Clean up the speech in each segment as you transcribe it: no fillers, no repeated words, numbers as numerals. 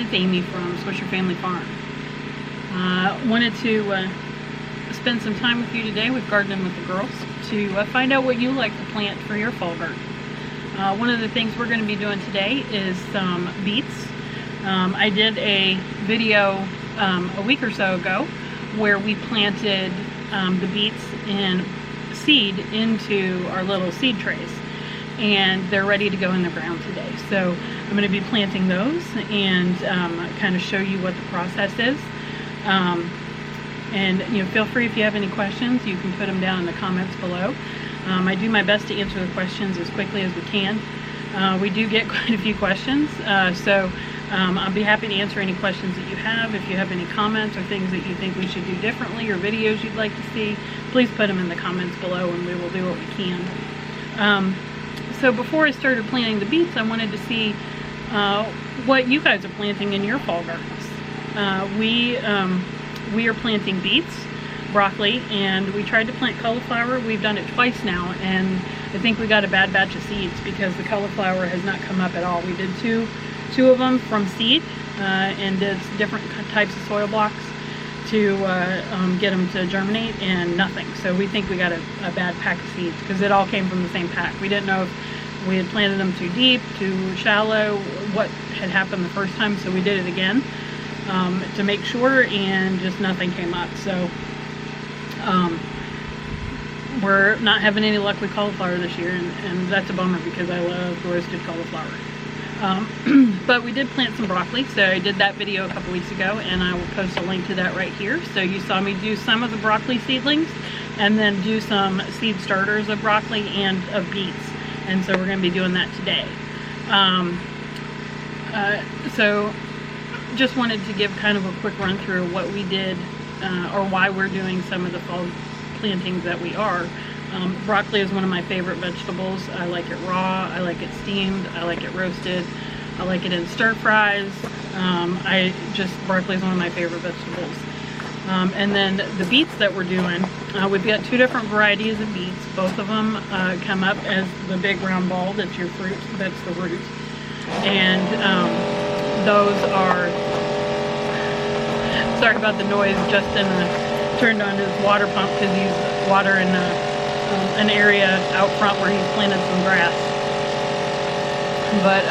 it's Amy from Swisher Family Farm. Wanted to spend some time with you today with Gardening with the Girls to find out what you like to plant for your fall garden. One of the things we're going to be doing today is some beets. I did a video a week or so ago where we planted the beets in seed into our little seed trays, and they're ready to go in the ground today. So I'm going to be planting those and kind of show you what the process is. And feel free, if you have any questions, you can put them down in the comments below. I do my best to answer the questions as quickly as we can. We do get quite a few questions, so I'll be happy to answer any questions that you have. If you have any comments or things that you think we should do differently or videos you'd like to see, please put them in the comments below and we will do what we can. So before I started planting the beets, I wanted to see what you guys are planting in your fall gardens. We are planting beets, broccoli, and we tried to plant cauliflower. We've done it twice now, and I think we got a bad batch of seeds because the cauliflower has not come up at all. We did two of them from seed and did different types of soil blocks to get them to germinate, and nothing. So we think we got a bad pack of seeds because it all came from the same pack. We didn't know if we had planted them too deep, too shallow, what had happened the first time, so we did it again to make sure, and just nothing came up. So we're not having any luck with cauliflower this year, and that's a bummer because I love roasted cauliflower. But we did plant some broccoli, so I did that video a couple weeks ago, and I will post a link to that right here. So you saw me do some of the broccoli seedlings and then do some seed starters of broccoli and of beets, and so we're going to be doing that today. So just wanted to give kind of a quick run through of what we did or why we're doing some of the fall plantings that we are. Broccoli is one of my favorite vegetables. I like it raw, I like it steamed, I like it roasted, I like it in stir fries. Broccoli is one of my favorite vegetables. And then the beets that we're doing, we've got two different varieties of beets. Both of them come up as the big round ball. That's your fruit, that's the root. And those are, sorry about the noise, Justin turned on his water pump because he's watering an area out front where he's planted some grass. But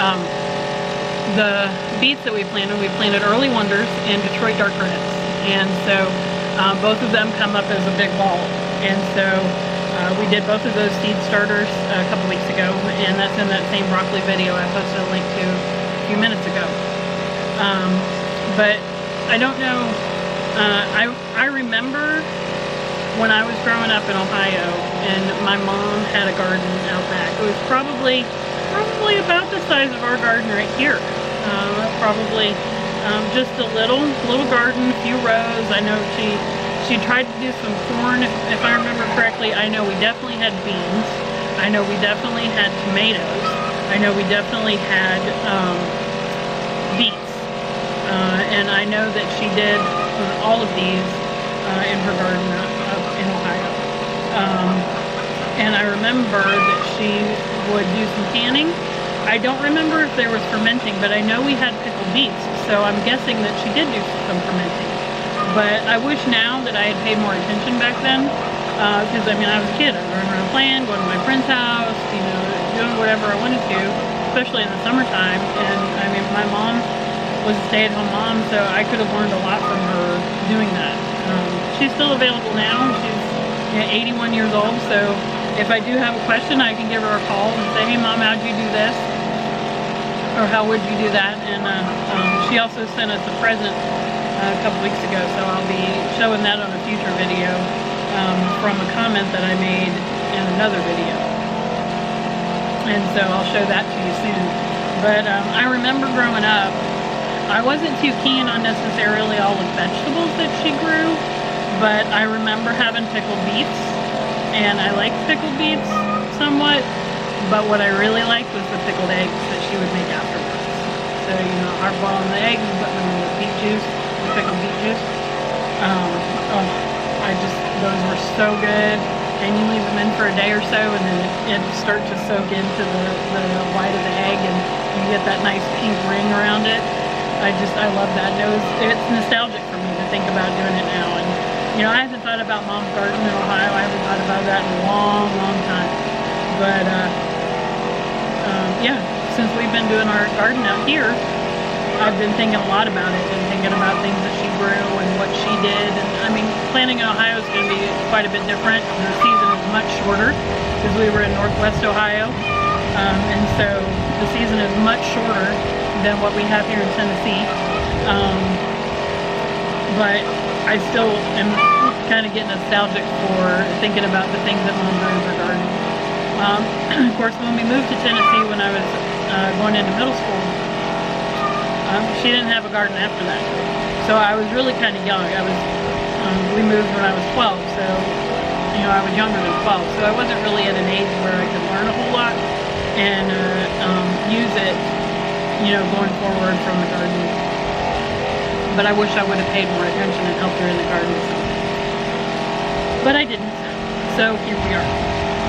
the beets that we planted Early Wonders and Detroit Dark Reds, and so both of them come up as a big ball. And so we did both of those seed starters a couple weeks ago, and that's in that same broccoli video I posted a link to a few minutes ago. But I don't know, I remember when I was growing up in Ohio and my mom had a garden out back. It was probably about the size of our garden right here. Probably just a little garden, a few rows. I know she tried to do some corn, if I remember correctly. I know we definitely had beans. I know we definitely had tomatoes. I know we definitely had beets. And I know that she did all of these in her garden up in Ohio. And I remember that she would do some canning. I don't remember if there was fermenting, but I know we had pickled beets, so I'm guessing that she did do some fermenting. But I wish now that I had paid more attention back then, because I mean, I was a kid. I was running around playing, going to my friend's house, doing whatever I wanted to, especially in the summertime. And I mean, my mom was a stay-at-home mom, so I could have learned a lot from her doing that. She's still available now. She's 81 years old, so if I do have a question, I can give her a call and say, hey Mom, how'd you do this? Or how would you do that? And she also sent us a present a couple weeks ago, so I'll be showing that on a future video from a comment that I made in another video. And so I'll show that to you soon. But I remember growing up, I wasn't too keen on necessarily all the vegetables that she grew, but I remember having pickled beets, and I liked pickled beets somewhat, but what I really liked was the pickled eggs that she would make afterwards. So, hard boiling the eggs and putting them in the beet juice, the pickled beet juice. Those were so good. And you leave them in for a day or so, and then it starts to soak into the white of the egg, and you get that nice pink ring around it. I love that. And it's nostalgic for me to think about doing it now. And you know, I haven't thought about Mom's Garden in Ohio. I haven't thought about that in a long, long time. But yeah, since we've been doing our garden out here, I've been thinking a lot about it and thinking about things that she grew and what she did. And I mean, planting in Ohio is going to be quite a bit different. The season is much shorter because we were in Northwest Ohio. And so the season is much shorter than what we have here in Tennessee. But I still am kind of getting nostalgic for thinking about the things that Mom grew in her garden. Of course, when we moved to Tennessee when I was going into middle school, she didn't have a garden after that. So I was really kind of young. We moved when I was 12, so you know, I was younger than 12. So I wasn't really at an age where I could learn a whole lot and use it, you know, going forward from the garden. But I wish I would have paid more attention and helped her in the garden. But I didn't. So here we are.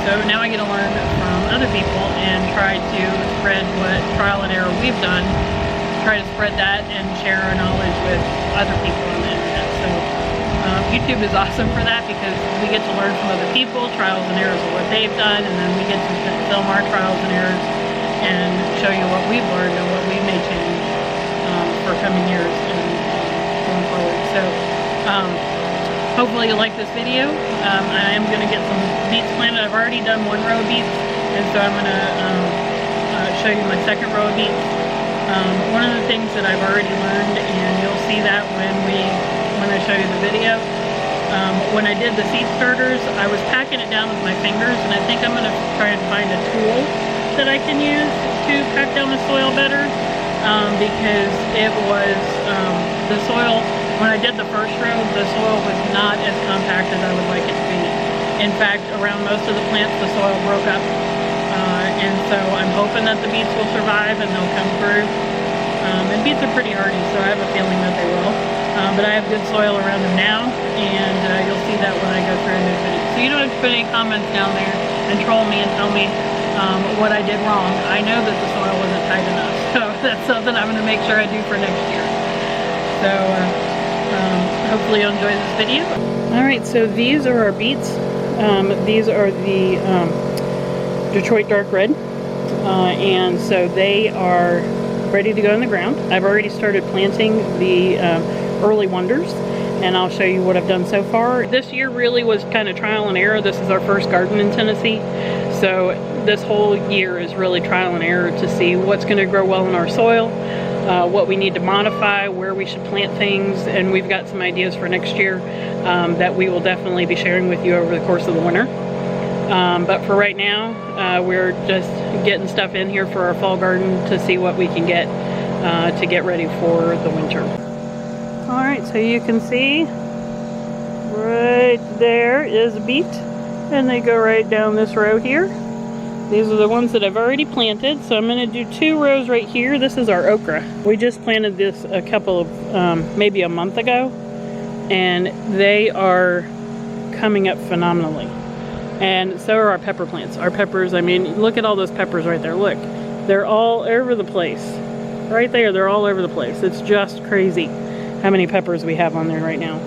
So now I get to learn from other people and try to spread what trial and error we've done, try to spread that and share our knowledge with other people on the internet. So YouTube is awesome for that because we get to learn from other people, trials and errors of what they've done, and then we get to film our trials and errors and show you what we've learned and what we may change for coming years and going forward. So hopefully you like this video. I am going to get some beets planted. I've already done one row of beets, and so I'm going to show you my second row of beets. One of the things that I've already learned, and you'll see that when I show you the video, when I did the seed starters, I was packing it down with my fingers, and I think I'm going to try and find a tool that I can use to pack down the soil better, because it was the soil. When I did the first row, the soil was not as compact as I would like it to be. In fact, around most of the plants, the soil broke up. And so I'm hoping that the beets will survive and they'll come through. And beets are pretty hardy, so I have a feeling that they will. But I have good soil around them now, and you'll see that when I go through a new video. So you don't have to put any comments down there and troll me and tell me what I did wrong. I know that the soil wasn't tight enough, so that's something I'm going to make sure I do for next year. So hopefully you'll enjoy this video. Alright, so these are our beets. These are the Detroit Dark Red. And so they are ready to go in the ground. I've already started planting the early wonders, and I'll show you what I've done so far. This year really was kind of trial and error. This is our first garden in Tennessee. So this whole year is really trial and error to see what's going to grow well in our soil, what we need to modify, where we should plant things, and we've got some ideas for next year that we will definitely be sharing with you over the course of the winter. But for right now, we're just getting stuff in here for our fall garden to see what we can get to get ready for the winter. Alright, so you can see right there is a beet, and they go right down this row here. These are the ones that I've already planted, so I'm going to do 2 rows right here. This is our okra. We just planted this a couple of, maybe a month ago, and they are coming up phenomenally. And so are our pepper plants. Our peppers, I mean, look at all those peppers right there. Look, they're all over the place. Right there, they're all over the place. It's just crazy how many peppers we have on there right now.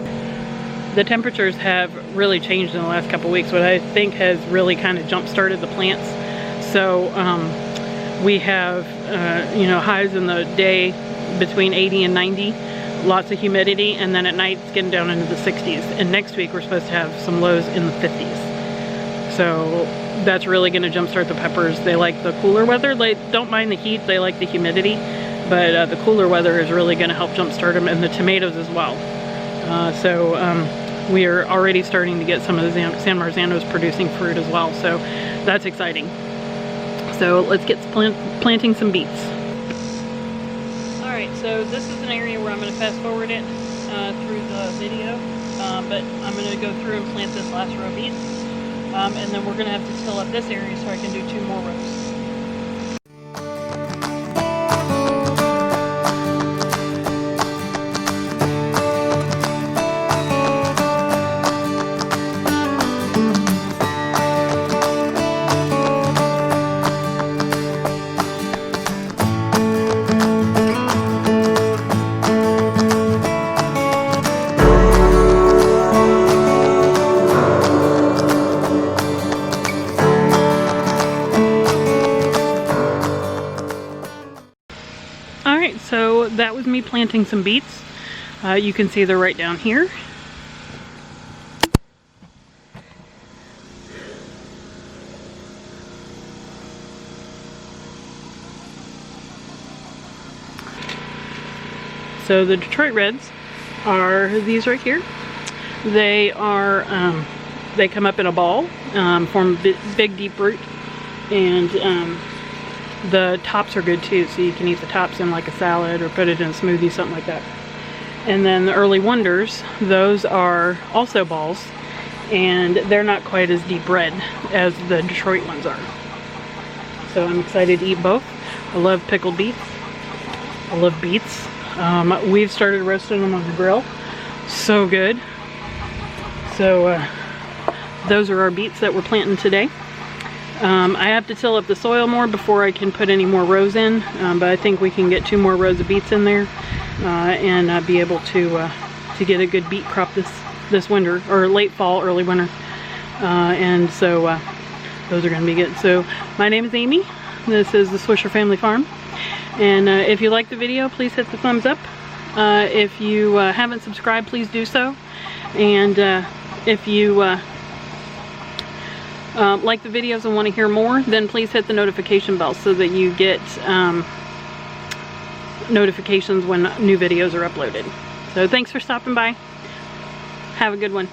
The temperatures have really changed in the last couple weeks, what I think has really kind of jump-started the plants. So we have, you know, highs in the day between 80 and 90, lots of humidity, and then at night it's getting down into the 60s. And next week we're supposed to have some lows in the 50s. So that's really going to jumpstart the peppers. They like the cooler weather. They don't mind the heat, they like the humidity, but the cooler weather is really going to help jumpstart them, and the tomatoes as well. So we are already starting to get some of the San Marzanos producing fruit as well, so that's exciting. So let's get planting some beets. Alright, so this is an area where I'm going to fast forward it through the video, but I'm going to go through and plant this last row of beets, and then we're going to have to till up this area so I can do 2 more rows. that was me planting some beets. You can see they're right down here. So the Detroit Reds are these right here. They are, they come up in a ball, form big deep root, and the tops are good too, so you can eat the tops in like a salad or put it in a smoothie, something like that. And then the Early Wonders, those are also balls, and they're not quite as deep red as the Detroit ones are. So I'm excited to eat both. I love pickled beets. I love beets. We've started roasting them on the grill. So good. So those are our beets that we're planting today. I have to till up the soil more before I can put any more rows in, but I think we can get 2 more rows of beets in there and be able to get a good beet crop this winter, or late fall, early winter. And so those are going to be good. So my name is Amy. This is the Swisher Family Farm. And if you like the video, please hit the thumbs up. If you haven't subscribed, please do so. And if you like the videos and want to hear more, then please hit the notification bell so that you get notifications when new videos are uploaded. So thanks for stopping by. Have a good one.